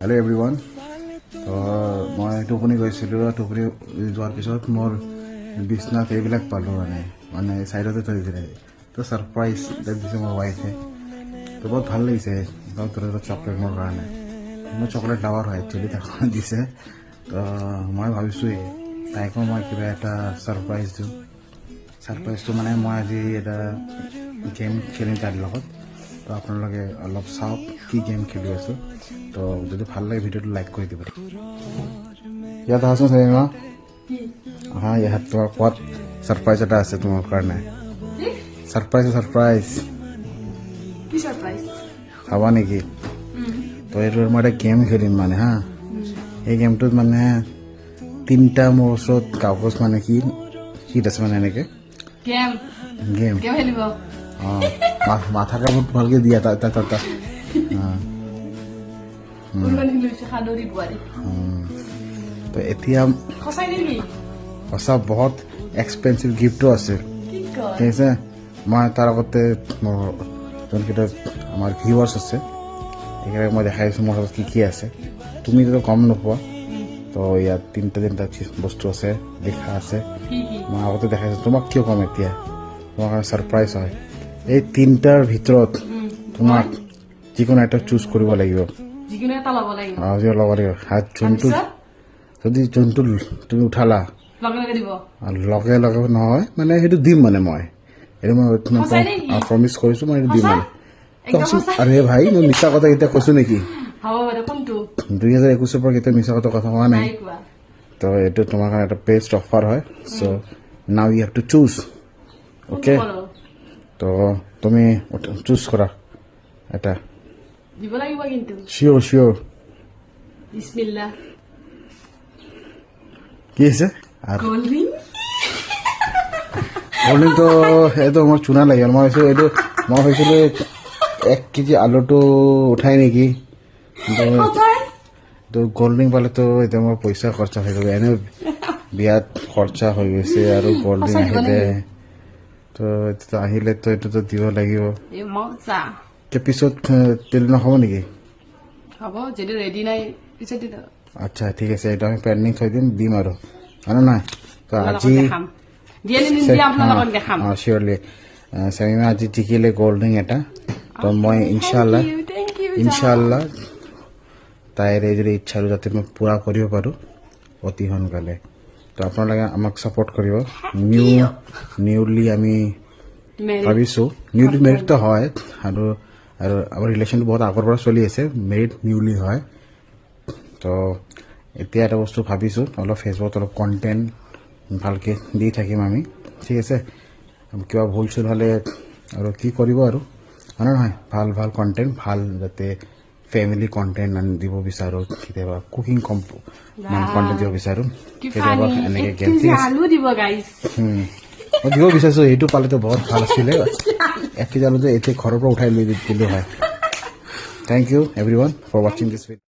Hello' everyone. মই টোপনি গৈছিলোঁ। টোপনি যোৱাৰ পিছত মোৰ বিচনাত এইবিলাক পালোঁ মানে চাইডতে থৈ দিছিলে। তো ছাৰপ্ৰাইজ দিছে মোৰ ৱাইফে। তো বহুত ভাল লাগিছে চকলেট মোৰ কাৰণে। মই চকলেট লাভাৰ হয় একচুৱেলি, তাক দিছে। তো মই ভাবিছোঁ তাইকো মই কিবা এটা ছাৰপ্ৰাইজ দিওঁ। ছাৰপ্ৰাইজটো মানে মই আজি এটা গেম খেলিম তাইৰ লগত। তো আপোনালোকে অলপ চাওক কি গেম খেলি আছোঁ। তো যদি ভাল লাগে ভিডিঅ'টো লাইক কৰি দিব। ইয়াত আহাচোন চাৰিমা। হা, ইয়াত তোমাৰ কোৱাত ছাৰপ্ৰাইজ এটা আছে তোমাৰ কাৰণে। ছাৰপ্ৰাইজ চাবা নেকি? তো এইটো মই এটা গেম খেলিম মানে হা। এই গেমটোত মানে 3টা মোৰ ওচৰত কাগজ মানে শীত আছে মানে এনেকৈ গেম মাথাটা বহুত ভালকৈ দিয়া তাত তো এতিয়া সঁচা বহুত এক্সপেঞ্চিভ গিফ্টো আছে, ঠিক আছে। মই তাৰ আগতে মোৰ যোনকেইটা আমাৰ ভিউৱাৰ্ছ আছে সেইকেইটাক মই দেখাই আছোঁ মোৰ হাতত কি আছে। তুমি যদি গম নোপোৱা তো ইয়াত 3টা বস্তু আছে, লিখা আছে। মই আগতে দেখাইছোঁ, তোমাক কিয় ক'ম এতিয়া, তোমাৰ কাৰণে ছাৰপ্ৰাইজ হয়। এই 3টাৰ ভিতৰত তোমাক যিকোনো এটা চুজ কৰিব লাগিব। ল'ব লাগিব যদি যোনটো তুমি উঠালা লগে লগে নহয় মানে সেইটো দিম মানে মই প্ৰমিছ কৰিছোঁ, মই সেইটো দিম মানে। আৰে ভাই, মই মিছা কথা কেতিয়া কৈছোঁ নেকি? 2021 পৰা কেতিয়া মিছা কথা হোৱা নাই। তো এইটো তোমাৰ কাৰণে এটা বেষ্ট অফাৰ হয়। So' now you have to choose. Okay, তো তুমি চুজ কৰা এটা। চিয়'ৰ বিসমিল্লাহ। কি আছে? কলড্ৰিংটো এইটো মোৰ চুনা লাগিল। মই ভাবিছিলোঁ 1 কেজি আলুটো উঠাই নেকি, তো কল্ড ড্ৰিংক পালেতো এতিয়া মোৰ পইচা খৰচা হৈ গ'ল। এনেও বিয়াত খৰচা হৈ গৈছে আৰু কল্ড ড্ৰিংক আহিলে তো আহিলেতো এইটোতো দিব লাগিব। পিছত তেল নহ'ব নেকি? হ'ব, যদি ৰেডি নাই পিছত দি দিওঁ। আচ্ছা ঠিক আছে, এইটো আমি পেণ্ডিং থৈ দিম আৰু হয় নাই? তো আজি চিয়'ৰলি চামিমা আজি জিকিলে কল্ড ড্ৰিংক এটা। তো মই ইনশাল্লাহ তাইৰ এই যদি ইচ্ছাটো যাতে মই পূৰা কৰিব পাৰোঁ অতি সোনকালে। তো আপোনালোকে আমাক ছাপোৰ্ট কৰিব। নিউলি আমি ভাবিছোঁ, নিউলি মেৰিডটো হয় আৰু আমাৰ ৰিলেশ্যনটো বহুত আগৰ পৰা চলি আছে, মেৰিড নিউলি হয়। তো এতিয়া এটা বস্তু ভাবিছোঁ, অলপ ফেচবুকত অলপ কণ্টেণ্ট ভালকৈ দি থাকিম আমি, ঠিক আছে। কিবা ভুল চুল হ'লে আৰু কি কৰিব আৰু হয় নহয়, ভাল কণ্টেণ্ট, ভাল যাতে ফেমিলি কণ্টেণ্ট দিব বিচাৰোঁ, কেতিয়াবা কুকিং কণ্টেণ্ট দিব বিচাৰোঁ, কেতিয়াবা এনেকৈ গেম মই দিব বিচাৰিছোঁ। সেইটো পালেতো বহুত ভাল আছিলে। 1 কেজি আলুটো এতিয়া ঘৰৰ পৰা উঠাই লৈ দিলোঁ হয়। Thank you everyone for watching this video.